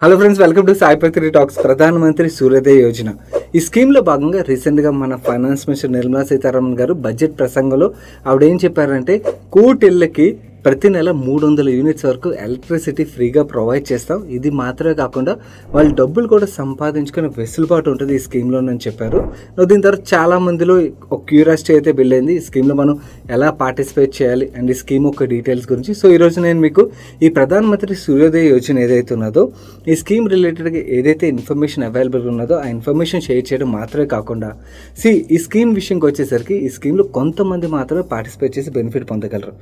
Hello friends, welcome to Sai ప్రకృతి talks. ప్రధానమంత్రి సూర్యోదయ యోజన ఈ స్కీమ్లో భాగంగా రీసెంట్గా మన ఫైనాన్స్ మినిస్టర్ నిర్మలా సీతారామన్ గారు బడ్జెట్ ప్రసంగంలో ఆవిడ ఏం చెప్పారంటే కోటిళ్ళకి ప్రతి నెల 300 యూనిట్స్ వరకు ఎలక్ట్రిసిటీ ఫ్రీగా ప్రొవైడ్ చేస్తాం. ఇది మాత్రమే కాకుండా వాళ్ళు డబ్బులు కూడా సంపాదించుకునే వెసులుబాటు ఉంటుంది ఈ స్కీమ్లోనని చెప్పారు. దీని తర్వాత చాలా మందిలో ఒక క్యూరియాసిటీ అయితే బిల్డ్ అయింది, ఈ స్కీమ్లో మనం ఎలా పార్టిసిపేట్ చేయాలి అండ్ ఈ స్కీమ్ యొక్క డీటెయిల్స్ గురించి. సో ఈరోజు నేను మీకు ఈ ప్రధానమంత్రి సూర్యోదయ యోజన ఏదైతే ఉన్నదో ఈ స్కీమ్ రిలేటెడ్గా ఏదైతే ఇన్ఫర్మేషన్ అవైలబుల్ ఉన్నదో ఆ ఇన్ఫర్మేషన్ షేర్ చేయడం మాత్రమే కాకుండా ఈ స్కీమ్ విషయంకి వచ్చేసరికి ఈ స్కీమ్లో కొంతమంది మాత్రమే పార్టిసిపేట్ చేసి బెనిఫిట్ పొందగలరు.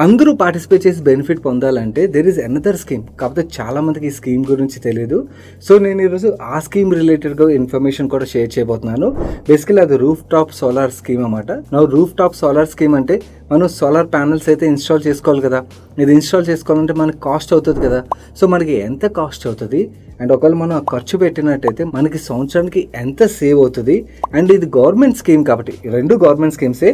అందరూ పార్టిసిపేట్ చేసి బెనిఫిట్ పొందాలంటే దెర్ ఈజ్ అనదర్ స్కీమ్. కాకపోతే చాలా మందికి ఈ స్కీమ్ గురించి తెలియదు. సో నేను ఈరోజు ఆ స్కీమ్ రిలేటెడ్గా ఇన్ఫర్మేషన్ కూడా షేర్ చేయబోతున్నాను. బేసికలీ అది రూఫ్ టాప్ సోలార్ స్కీమ్ అన్నమాట. రూఫ్ టాప్ సోలార్ స్కీమ్ అంటే మనం సోలార్ ప్యానల్స్ అయితే ఇన్స్టాల్ చేసుకోవాలి కదా. ఇది ఇన్స్టాల్ చేసుకోవాలంటే మనకి కాస్ట్ అవుతుంది కదా. సో మనకి ఎంత కాస్ట్ అవుతుంది అండ్ ఒకవేళ మనం ఖర్చు పెట్టినట్టయితే మనకి సంవత్సరానికి ఎంత సేవ్ అవుతుంది. అండ్ ఇది గవర్నమెంట్ స్కీమ్ కాబట్టి రెండు గవర్నమెంట్ స్కీమ్సే.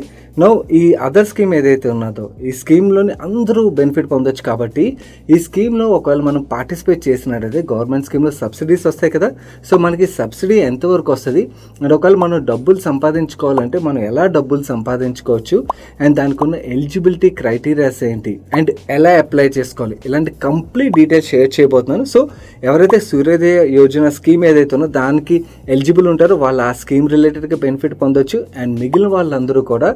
ఈ అదర్ స్కీమ్ ఏదైతే ఉన్నదో ఈ స్కీమ్లోని అందరూ బెనిఫిట్ పొందొచ్చు. కాబట్టి ఈ స్కీమ్లో ఒకవేళ మనం పార్టిసిపేట్ చేసినట్టయితే గవర్నమెంట్ స్కీమ్లో సబ్సిడీస్ వస్తాయి కదా. సో మనకి సబ్సిడీ ఎంతవరకు వస్తుంది అండ్ ఒకవేళ మనం డబ్బులు సంపాదించుకోవాలంటే మనం ఎలా డబ్బులు సంపాదించుకోవచ్చు అండ్ దానికి ఉన్న ఎలిజిబిలిటీ క్రైటీరియాస్ ఏంటి అండ్ ఎలా అప్లై చేసుకోవాలి, ఇలాంటి కంప్లీట్ డీటెయిల్స్ షేర్ చేయబోతున్నాను. సో ఎవరైతే సూర్యోదయ యోజన స్కీమ్ ఏదైతే ఉందో దానికి ఎలిజిబుల్ ఉంటారో వాళ్ళు ఆ స్కీమ్ రిలేటెడ్గా బెనిఫిట్ పొందొచ్చు. అండ్ మిగిలిన వాళ్ళందరూ కూడా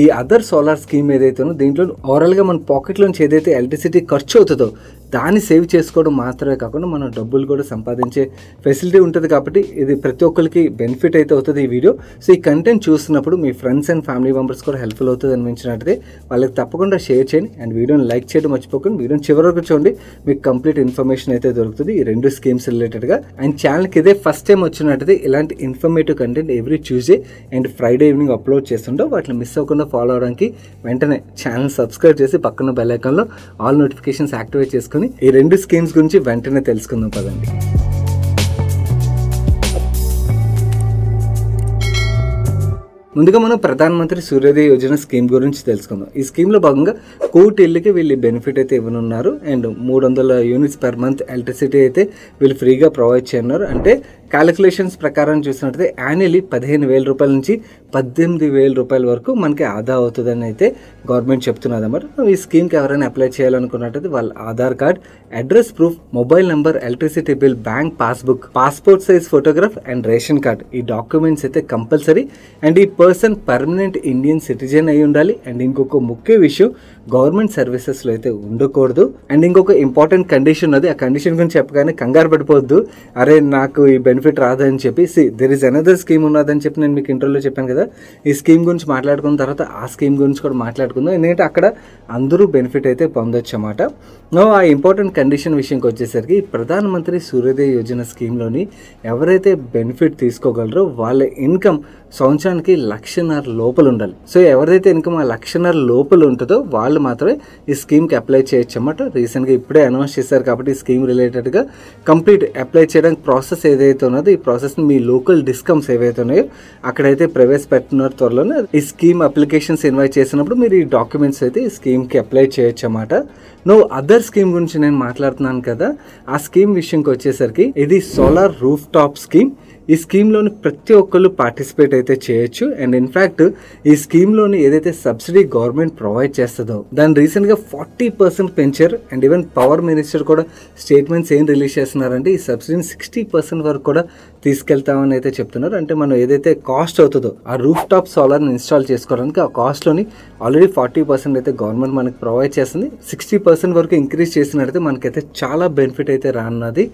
ఈ అదర్ సోలార్ స్కీమ్ ఏదైతే ఉందో దీంట్లో ఓవరాల్గా మన పాకెట్లోంచి ఏదైతే ఎలక్ట్రిసిటీ ఖర్చు అవుతుందో దాన్ని సేవ్ చేసుకోవడం మాత్రమే కాకుండా మనం డబ్బులు కూడా సంపాదించే ఫెసిలిటీ ఉంటుంది. కాబట్టి ఇది ప్రతి ఒక్కరికి బెనిఫిట్ అయితే అవుతుంది ఈ వీడియో. సో ఈ కంటెంట్ చూస్తున్నప్పుడు మీ ఫ్రెండ్స్ అండ్ ఫ్యామిలీ మెంబర్స్ కూడా హెల్ప్ఫుల్ అవుతుంది అనిపించినట్టయితే వాళ్ళకి తప్పకుండా షేర్ చేయండి అండ్ వీడియోని లైక్ చేయడం మర్చిపోకండి. వీడియోని చివరి వరకు చూడండి, మీకు కంప్లీట్ ఇన్ఫర్మేషన్ అయితే దొరుకుతుంది ఈ రెండు స్కీమ్స్ రిలేటెడ్గా. అండ్ ఛానల్కి ఇదే ఫస్ట్ టైం వచ్చినట్టయితే ఇలాంటి informative content every Tuesday and Friday evening upload చేస్తుంటో వాటిని మిస్ అవ్వకుండా ఫాలో అవడానికి వెంటనే ఛానల్ సబ్స్క్రైబ్ చేసి పక్కన బెల్ ఐకాన్లో ఆల్ నోటిఫికేషన్స్ యాక్టివేట్ చేసుకుని ఈ రెండు స్కీమ్స్ గురించి వెంటనే తెలుసుకుందాం పదండి. ముందుగా మనం ప్రధానమంత్రి సూర్యోదయ యోజన స్కీమ్ గురించి తెలుసుకుందాం. ఈ స్కీమ్లో భాగంగా కోటిళ్ళకి వీళ్ళు బెనిఫిట్ అయితే ఇవ్వనున్నారు and 300 units per month electricity అయితే వీళ్ళు ఫ్రీగా ప్రొవైడ్ చేయనున్నారు. అంటే క్యాలిక్యులేషన్స్ ప్రకారం చూసినట్టయితే యాన్యువల్లీ 15,000 రూపాయల నుంచి 18,000 రూపాయల వరకు మనకి ఆదా అవుతుందని అయితే గవర్నమెంట్ చెప్తున్నది అన్నమాట. ఈ స్కీమ్కి ఎవరైనా అప్లై చేయాలనుకున్నట్టయితే వాళ్ళ Aadhaar card, address proof, mobile number, electricity bill, bank passbook, passport size photograph and ration card ఈ డాక్యుమెంట్స్ అయితే కంపల్సరీ. అండ్ ఈ పర్సన్ పర్మనెంట్ ఇండియన్ సిటిజన్ అయి ఉండాలి. అండ్ ఇంకొక ముఖ్య విషయం గవర్నమెంట్ సర్వీసెస్లో అయితే ఉండకూడదు. అండ్ ఇంకొక ఇంపార్టెంట్ కండిషన్ అది, ఆ కండిషన్ గురించి చెప్పగానే కంగారు పడిపోవద్దు, అరే నాకు ఈ బెనిఫిట్ రాదని చెప్పి. దెర్ ఇస్ అనదర్ స్కీమ్ ఉన్నదని చెప్పి నేను మీకు ఇంటర్వ్యూలో చెప్పాను కదా. ఈ స్కీమ్ గురించి మాట్లాడుకున్న తర్వాత ఆ స్కీమ్ గురించి కూడా మాట్లాడుకుందాం, ఎందుకంటే అక్కడ అందరూ బెనిఫిట్ అయితే పొందొచ్చు అన్నమాట. ఆ ఇంపార్టెంట్ కండిషన్ విషయంకి వచ్చేసరికి ప్రధానమంత్రి సూర్యోదయ యోజన స్కీమ్లోని ఎవరైతే బెనిఫిట్ తీసుకోగలరో వాళ్ళ ఇన్కమ్ సంవత్సరానికి 1,50,000 లోపల ఉండాలి. సో ఎవరైతే ఇన్కమ్ 1,50,000 లోపల ఉంటుందో వాళ్ళు మాత్రమే ఈ స్కీమ్కి అప్లై చేయొచ్చు అన్నమాట. రీసెంట్గా ఇప్పుడే అనౌన్స్ చేశారు కాబట్టి ఈ స్కీమ్ రిలేటెడ్గా కంప్లీట్ అప్లై చేయడానికి ప్రాసెస్ ఏదైతే ఉన్నదో ఈ ప్రాసెస్ని మీ లోకల్ డిస్కమ్స్ ఏవైతే ఉన్నాయో అక్కడైతే ప్రవేశపెట్టున్నారు త్వరలోనే. ఈ స్కీమ్ అప్లికేషన్స్ ఇన్వైట్ చేసినప్పుడు మీరు ఈ డాక్యుమెంట్స్ అయితే ఈ స్కీమ్కి అప్లై చేయొచ్చు అన్నమాట. అదర్ స్కీమ్ గురించి నేను మాట్లాడుతున్నాను కదా, ఆ స్కీమ్ విషయంకి వచ్చేసరికి ఇది సోలార్ రూఫ్ టాప్ స్కీమ్. ఈ స్కీమ్లోని ప్రతి ఒక్కళ్ళు పార్టిసిపేట్ అయితే చేయొచ్చు. అండ్ ఇన్ఫ్యాక్ట్ ఈ స్కీమ్లోని ఏదైతే సబ్సిడీ గవర్నమెంట్ ప్రొవైడ్ చేస్తుందో దాన్ని రీసెంట్గా 40% పెంచారు. అండ్ ఈవెన్ పవర్ మినిస్టర్ కూడా స్టేట్మెంట్స్ ఏం రిలీజ్ చేస్తున్నారంటే ఈ సబ్సిడీని 60% వరకు కూడా తీసుకెళ్తామని అయితే చెప్తున్నారు. అంటే మనం ఏదైతే కాస్ట్ అవుతుందో ఆ రూఫ్ టాప్ సోలార్ని ఇన్స్టాల్ చేసుకోవడానికి ఆ కాస్ట్లోని ఆల్రెడీ 40% అయితే గవర్నమెంట్ మనకి ప్రొవైడ్ చేస్తుంది. 60% వరకు ఇంక్రీజ్ చేసినట్టయితే మనకైతే చాలా బెనిఫిట్ అయితే రానున్నది.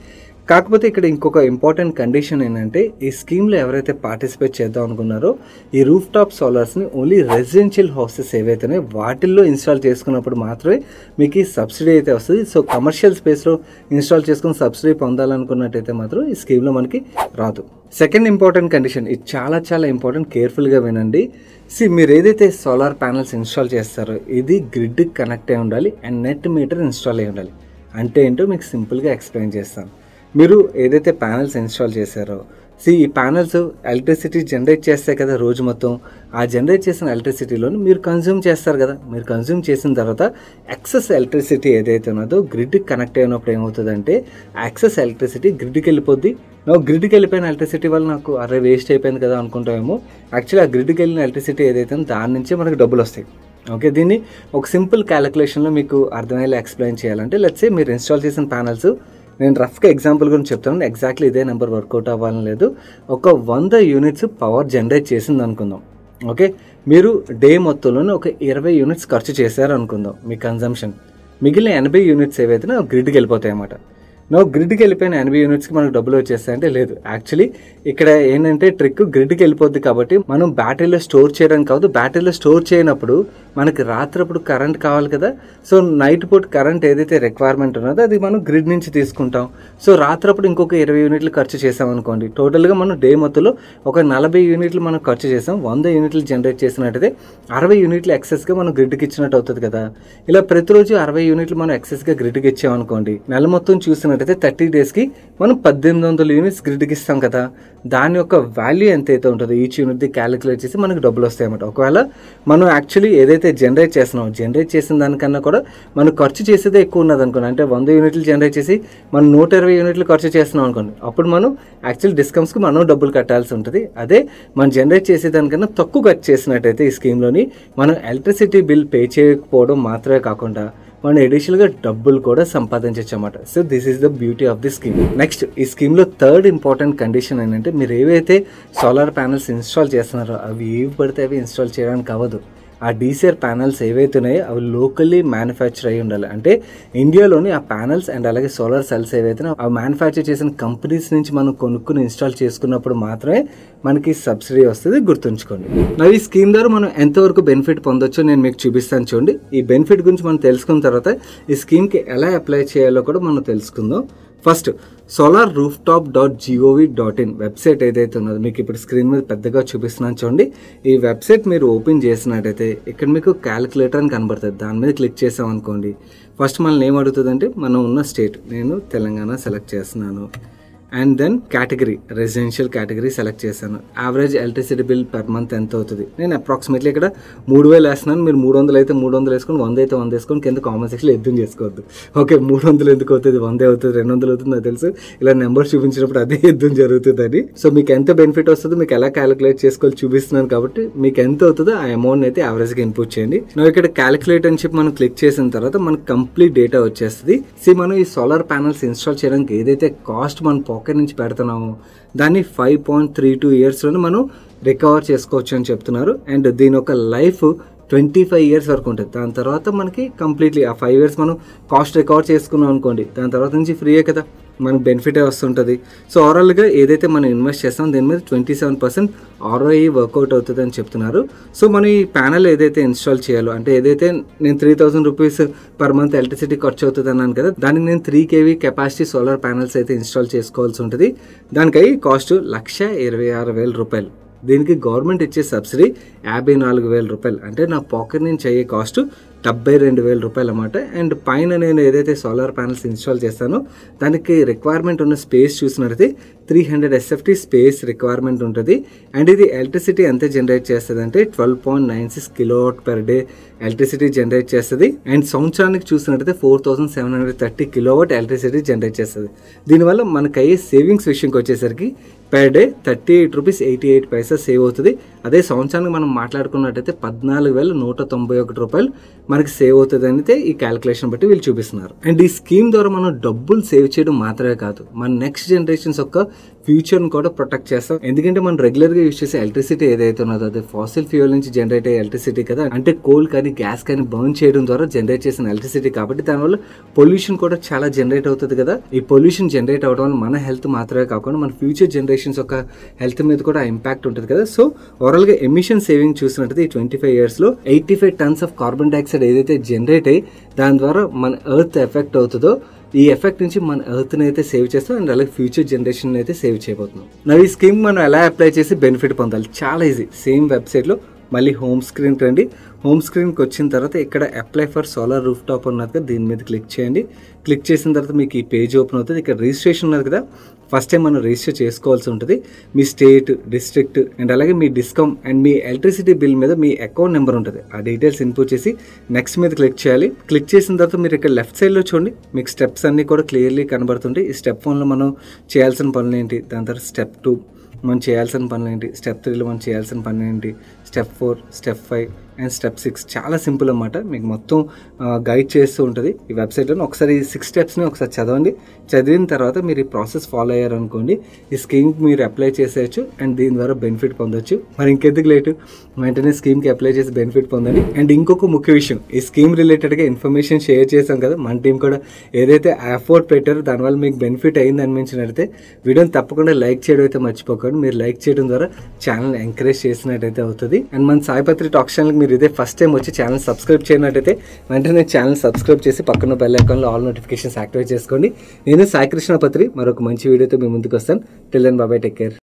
కాకపోతే ఇక్కడ ఇంకొక ఇంపార్టెంట్ కండిషన్ ఏంటంటే ఈ స్కీమ్లో ఎవరైతే పార్టిసిపేట్ చేద్దాం అనుకున్నారో ఈ రూఫ్ టాప్ సోలార్స్ని ఓన్లీ రెసిడెన్షియల్ హౌసెస్ ఏవైతేనే వాటిల్లో ఇన్స్టాల్ చేసుకున్నప్పుడు మాత్రమే మీకు ఈ సబ్సిడీ అయితే వస్తుంది. సో కమర్షియల్ స్పేస్లో ఇన్స్టాల్ చేసుకుని సబ్సిడీ పొందాలనుకున్నట్టయితే మాత్రం ఈ స్కీమ్లో మనకి రాదు. సెకండ్ ఇంపార్టెంట్ కండిషన్, ఇది చాలా చాలా ఇంపార్టెంట్, కేర్ఫుల్గా వినండి. మీరు ఏదైతే సోలార్ ప్యానల్స్ ఇన్స్టాల్ చేస్తారో ఇది గ్రిడ్కి కనెక్ట్ అయి ఉండాలి అండ్ నెట్ మీటర్ ఇన్స్టాల్ అయి ఉండాలి. అంటే ఏంటో మీకు సింపుల్గా ఎక్స్ప్లెయిన్ చేస్తాను. మీరు ఏదైతే ప్యానల్స్ ఇన్స్టాల్ చేశారో ఈ ప్యానల్స్ ఎలక్ట్రిసిటీ జనరేట్ చేస్తాయి కదా రోజు మొత్తం. ఆ జనరేట్ చేసిన ఎలక్ట్రిసిటీలోని మీరు కన్జ్యూమ్ చేస్తారు కదా. మీరు కన్జ్యూమ్ చేసిన తర్వాత ఎక్సెస్ ఎలక్ట్రిసిటీ ఏదైతే ఉన్నదో గ్రిడ్కి కనెక్ట్ అయినప్పుడు ఏమవుతుందంటే ఆ ఎక్సెస్ ఎలక్ట్రిసిటీ గ్రిడ్కి వెళ్ళిపోద్ది. గ్రిడ్కి వెళ్ళిపోయిన ఎలక్ట్రిసిటీ వల్ల నాకు అరే వేస్ట్ అయిపోయింది కదా అనుకుంటామేమో. యాక్చువల్లీ ఆ గ్రిడ్కి వెళ్ళిన ఎలక్ట్రిసిటీ ఏదైతే దాని నుంచే మనకు డబ్బులు వస్తాయి. ఓకే, దీన్ని ఒక సింపుల్ క్యాలిక్యులేషన్లో మీకు అర్థమయ్యేలా ఎక్స్ప్లెయిన్ చేయాలంటే లెట్స్ సే మీరు ఇన్స్టాల్ చేసిన ప్యానల్స్, నేను రఫ్గా ఎగ్జాంపుల్ గురించి చెప్తాను, ఎగ్జాక్ట్లీ ఇదే నెంబర్ వర్కౌట్ అవ్వాలని లేదు. ఒక 100 యూనిట్స్ పవర్ జనరేట్ చేసింది అనుకుందాం. ఓకే, మీరు డే మొత్తంలోనే ఒక 20 యూనిట్స్ ఖర్చు చేశారు అనుకుందాం మీ కన్జంప్షన్. మిగిలిన 80 యూనిట్స్ ఏవైతే గ్రిడ్కి వెళ్ళిపోతాయి అన్నమాట. గ్రిడ్కి వెళ్ళిపోయిన 80 యూనిట్స్కి మనకు డబ్బులు వచ్చేస్తాయంటే లేదు. యాక్చువల్లీ ఇక్కడ ఏంటంటే ట్రిక్, గ్రిడ్కి వెళ్ళిపోద్ది కాబట్టి మనం బ్యాటరీలో స్టోర్ చేయడానికి కాదు. బ్యాటరీలో స్టోర్ చేయనప్పుడు మనకి రాత్రప్పుడు కరెంట్ కావాలి కదా. సో నైట్ పూట కరెంట్ ఏదైతే రిక్వైర్మెంట్ ఉన్నదో అది మనం గ్రిడ్ నుంచి తీసుకుంటాం. సో రాత్రప్పుడు ఇంకొక 20 యూనిట్లు ఖర్చు చేసాం అనుకోండి. టోటల్గా మనం డే మొత్తంలో ఒక 40 యూనిట్లు మనం ఖర్చు చేసాం. 100 యూనిట్లు జనరేట్ చేసినట్టయితే 60 యూనిట్లు ఎక్సెస్గా మనం గ్రిడ్కి ఇచ్చినట్టు అవుతుంది కదా. ఇలా ప్రతిరోజు 60 యూనిట్లు మనం ఎక్సెస్గా గ్రిడ్కి ఇచ్చామనుకోండి, నెల మొత్తం చూసినట్టయితే 30 డేస్కి మనం 1800 యూనిట్స్ గ్రిడ్కి ఇస్తాం కదా. దాని యొక్క వాల్యూ ఎంతైతే ఉంటుందో ఈచ్ యూనిట్ది క్యాలిక్యులేట్ చేసి మనకు డబ్బులు వస్తాయి అన్నమాట. ఒకవేళ మనం యాక్చువల్లీ ఏదైతే జనరేట్ చేస్తున్నాం, జనరేట్ చేసిన దానికన్నా కూడా మనం ఖర్చు చేసేదే ఎక్కువ ఉన్నది అనుకోండి. అంటే 100 యూనిట్లు జనరేట్ చేసి మనం 120 యూనిట్లు ఖర్చు చేస్తున్నాం అనుకోండి, అప్పుడు మనం యాక్చువల్ డిస్కౌంట్స్కి మనం డబ్బులు కట్టాల్సి ఉంటుంది. అదే మనం జనరేట్ చేసేదానికన్నా తక్కువ ఖర్చు చేసినట్టయితే ఈ స్కీమ్లోని మనం ఎలక్ట్రిసిటీ బిల్ పే చేయకపోవడం మాత్రమే కాకుండా మనం అడిషనల్గా డబ్బులు కూడా సంపాదించవచ్చు అన్నమాట. So this is the beauty of the scheme. Next, ఈ స్కీమ్లో థర్డ్ ఇంపార్టెంట్ కండిషన్ ఏంటంటే మీరు ఏవైతే సోలార్ ప్యానల్స్ ఇన్స్టాల్ చేస్తున్నారో అవి ఏవి పడితే అవి ఇన్స్టాల్ చేయడానికి అవ్వదు. ఆ డీసీఆర్ ప్యానల్స్ ఏవైతే ఉన్నాయో అవి లోకల్లీ మ్యానుఫ్యాక్చర్ అయ్యి ఉండాలి. అంటే ఇండియాలోని ఆ ప్యానల్స్ అండ్ అలాగే సోలార్ సెల్స్ ఏవైతే అవి మ్యానుఫ్యాక్చర్ చేసిన కంపెనీస్ నుంచి మనం కొనుక్కుని ఇన్స్టాల్ చేసుకున్నప్పుడు మాత్రమే మనకి సబ్సిడీ వస్తుంది, గుర్తుంచుకోండి. ఈ స్కీమ్ ద్వారా మనం ఎంతవరకు బెనిఫిట్ పొందొచ్చో నేను మీకు చూపిస్తాను చూడండి. ఈ బెనిఫిట్ గురించి మనం తెలుసుకున్న తర్వాత ఈ స్కీమ్కి ఎలా అప్లై చేయాలో కూడా మనం తెలుసుకుందాం. ఫస్ట్, solarrooftop.gov.in వెబ్సైట్ ఏదైతే ఉన్నదో మీకు ఇప్పుడు స్క్రీన్ మీద పెద్దగా చూపిస్తున్నాను చూడండి. ఈ వెబ్సైట్ మీరు ఓపెన్ చేసినట్టయితే ఇక్కడ మీకు క్యాలిక్యులేటర్ అని కనబడుతుంది. దాని మీద క్లిక్ చేసాం అనుకోండి, ఫస్ట్ మనల్ని ఏం అడుగుతుందంటే మనం ఉన్న స్టేట్, నేను తెలంగాణ సెలెక్ట్ చేస్తున్నాను. And then category, residential category select చేశాను. Average electricity bill per month ఎంత అవుతుంది, నేను అప్రాక్సిమేట్లీ ఇక్కడ 3000 వేస్తున్నాను. మీరు 300 అయితే 300 వేసుకొని, 100 అయితే 100 వేసుకొని కింద కామెంట్ సెక్షన్లో ఎద్దుని చేసుకోవద్దు. ఓకే, 300 ఎందుకు అవుతుంది, 100 అవుతుంది, 200 అవుతుంది నాకు తెలుసు. ఇలా నెంబర్ చూపించినప్పుడు అదే ఎద్దుని జరుగుతుందని. సో మీకు ఎంత బెనిఫిట్ వస్తుందో మీకు ఎలా క్యాలిక్యులేట్ చేసుకోవాలి చూపిస్తున్నాను కాబట్టి మీకు ఎంత అవుతుందో ఆ అమౌంట్ అయితే యావరేజ్గా ఇన్పుట్ చేయండి. నువ్వు ఇక్కడ క్యాలిక్యులేట్ అని చెప్పి మనం క్లిక్ చేసిన తర్వాత మనకు కంప్లీట్ డేటా వచ్చేస్తుంది. మనం ఈ సోలార్ ప్యానల్స్ ఇన్స్టాల్ చేయడానికి ఏదైతే కాస్ట్ మన పాకెట్ నుంచి పెడుతున్నాము దాన్ని 5.32 ఇయర్స్లోనే మనం రికవర్ చేసుకోవచ్చు అని చెప్తున్నారు. అండ్ దీని యొక్క లైఫ్ 25 ఇయర్స్ వరకు ఉంటుంది. దాని తర్వాత మనకి కంప్లీట్లీ ఆ 5 ఇయర్స్ మనం కాస్ట్ రికవర్ చేసుకున్నాం అనుకోండి, దాని తర్వాత నుంచి ఫ్రీయే కదా, మనకు బెనిఫిటే వస్తుంటుంది. సో ఓవరాల్గా ఏదైతే మనం ఇన్వెస్ట్ చేస్తాం దీని మీద 27% ROI వర్కౌట్ అవుతుంది అని చెప్తున్నారు. సో మనం ఈ ప్యానల్ ఏదైతే ఇన్స్టాల్ చేయాలో, అంటే ఏదైతే నేను 3000 రూపీస్ పర్ మంత్ ఎలక్ట్రిసిటీ ఖర్చు అవుతుంది అన్నాను కదా, దానికి నేను 3 kV కెపాసిటీ సోలార్ ప్యానల్స్ అయితే ఇన్స్టాల్ చేసుకోవాల్సి ఉంటుంది. దానికై కాస్ట్ 1,26,000 రూపాయలు. దీనికి గవర్నమెంట్ ఇచ్చే సబ్సిడీ 54,000 రూపాయలు. అంటే నా పాకెట్ నుంచి అయ్యే కాస్ట్ 72,000 రూపాయలు అన్నమాట. అండ్ పైన నేను ఏదైతే సోలార్ ప్యానల్స్ ఇన్స్టాల్ చేస్తానో దానికి రిక్వైర్మెంట్ ఉన్న స్పేస్ చూసినట్టయితే 300 SFT స్పేస్ రిక్వైర్మెంట్ ఉంటుంది. అండ్ ఇది ఎలక్ట్రిసిటీ ఎంత జనరేట్ చేస్తుంది అంటే 12.96 kilowatt per day electricity generate చేస్తుంది. అండ్ సంవత్సరానికి చూసినట్టయితే 4,730 కిలోవాట్ ఎలక్ట్రిసిటీ జనరేట్ చేస్తుంది. దీనివల్ల మనకు అయ్యే సేవింగ్స్ విషయంకి వచ్చేసరికి పర్ డే 38.88 రూపీస్ సేవ్ అవుతుంది. అదే సంవత్సరానికి మనం మాట్లాడుకున్నట్టయితే 14,191 రూపాయలు మనకి సేవ్ అవుతుంది అయితే ఈ క్యాలిక్యులేషన్ బట్టి వీళ్ళు చూపిస్తున్నారు. అండ్ ఈ స్కీమ్ ద్వారా మనం డబ్బులు సేవ్ చేయడం మాత్రమే కాదు, మన నెక్స్ట్ జనరేషన్స్ యొక్క ఫ్యూచర్ని కూడా ప్రొటెక్ట్ చేస్తాం. ఎందుకంటే మనం రెగ్యులర్గా యూజ్ చేసే ఎలక్ట్రిసిటీ ఏదైతే ఉన్నదో అది ఫాసిల్ ఫ్యూయల్ నుంచి జనరేట్ అయ్యే ఎలక్ట్రిసిటీ కదా, అంటే కోల్ కానీ గ్యాస్ కానీ బర్న్ చేయడం ద్వారా జనరేట్ చేసిన ఎలక్ట్రిసిటీ కాబట్టి దానివల్ల పొల్యూషన్ కూడా చాలా జనరేట్ అవుతుంది కదా. ఈ పొల్యూషన్ జనరేట్ అవడం వల్ల మన హెల్త్ మాత్రమే కాకుండా మన ఫ్యూచర్ జనరేషన్స్ యొక్క హెల్త్ మీద కూడా ఇంపాక్ట్ ఉంటుంది కదా. సో ఓవరాల్గా ఎమిషన్ సేవింగ్ చూసినట్టయితే ఈ 25 ఇయర్స్లో 85 టన్స్ ఆఫ్ కార్బన్ డైఆక్సైడ్ ఏదైతే జనరేట్ అయ్యి దాని ద్వారా మన ఎర్త్ ఎఫెక్ట్ అవుతుందో ఈ ఎఫెక్ట్ నుంచి మన ఎర్త్ని అయితే సేవ్ చేస్తాం అండ్ అలాగే ఫ్యూచర్ జనరేషన్ అయితే సేవ్ చేయబోతున్నాం. నా ఈ స్కీమ్ మనం ఎలా అప్లై చేసి బెనిఫిట్ పొందాలి, చాలా ఈజీ. సేమ్ వెబ్సైట్లో మళ్ళీ హోమ్ స్క్రీన్కి రండి. హోమ్ స్క్రీన్కి వచ్చిన తర్వాత ఇక్కడ apply for solar roof top ఉన్నది కదా, దీని మీద క్లిక్ చేయండి. క్లిక్ చేసిన తర్వాత మీకు ఈ పేజ్ ఓపెన్ అవుతుంది. ఇక్కడ రిజిస్ట్రేషన్ ఉన్నది కదా, ఫస్ట్ టైం మనం రిజిస్టర్ చేసుకోవాల్సి ఉంటుంది. మీ స్టేట్, డిస్ట్రిక్ట్ అండ్ అలాగే మీ డిస్కమ్ అండ్ మీ ఎలక్ట్రిసిటీ బిల్ మీద మీ అకౌంట్ నెంబర్ ఉంటుంది. ఆ డీటెయిల్స్ ఇన్పుట్ చేసి నెక్స్ట్ మీద క్లిక్ చేయాలి. క్లిక్ చేసిన తర్వాత మీరు ఇక్కడ లెఫ్ట్ సైడ్లో చూడండి, మీకు స్టెప్స్ అన్నీ కూడా క్లియర్లీ కనబడుతుంటాయి. ఈ స్టెప్ 1లో మనం చేయాల్సిన పనులు ఏంటి, దాని తర్వాత స్టెప్ 2 మనం చేయాల్సిన పనులు ఏంటి, స్టెప్ 3లో మనం చేయాల్సిన పనులు ఏంటి, స్టెప్ 4, స్టెప్ 5 అండ్ స్టెప్ 6. చాలా సింపుల్ అన్నమాట. మీకు మొత్తం గైడ్ చేస్తూ ఉంటుంది ఈ వెబ్సైట్లో. ఒకసారి ఈ 6 స్టెప్స్ని ఒకసారి చదవండి. చదివిన తర్వాత మీరు ఈ ప్రాసెస్ ఫాలో అయ్యారనుకోండి, ఈ స్కీమ్కి మీరు అప్లై చేసేయచ్చు అండ్ దీని ద్వారా బెనిఫిట్ పొందొచ్చు. మరి ఇంకెందుకు లేటు, వెంటనే స్కీమ్కి అప్లై చేసి బెనిఫిట్ పొందండి. అండ్ ఇంకొక ముఖ్య విషయం, ఈ స్కీమ్ రిలేటెడ్గా ఇన్ఫర్మేషన్ షేర్ చేసాం కదా, మన టీం కూడా ఏదైతే ఎఫర్ట్ పెట్టారో దానివల్ల మీకు బెనిఫిట్ అయింది అనిపించినట్టయితే వీడియోని తప్పకుండా లైక్ చేయడం అయితే మర్చిపోకండి. మీరు లైక్ చేయడం ద్వారా ఛానల్ ఎంకరేజ్ చేసినట్టయితే అవుతుంది. అండ్ మన సాయిపత్రి టాక్ ఛానల్కి మీరు ఇదే ఫస్ట్ టైం వచ్చి ఛానల్ సబ్స్క్రైబ్ చేయనట్టయితే వెంటనే ఛానల్ సబ్స్క్రైబ్ చేసి పక్కన బెల్ ఐకాన్లో ఆల్ నోటిఫికేషన్స్ యాక్టివేట్ చేసుకోండి. నేను సాయి కృష్ణ పత్రి మరొక మంచి వీడియోతో మీ ముందుకు వస్తాను. Till then bye, take care.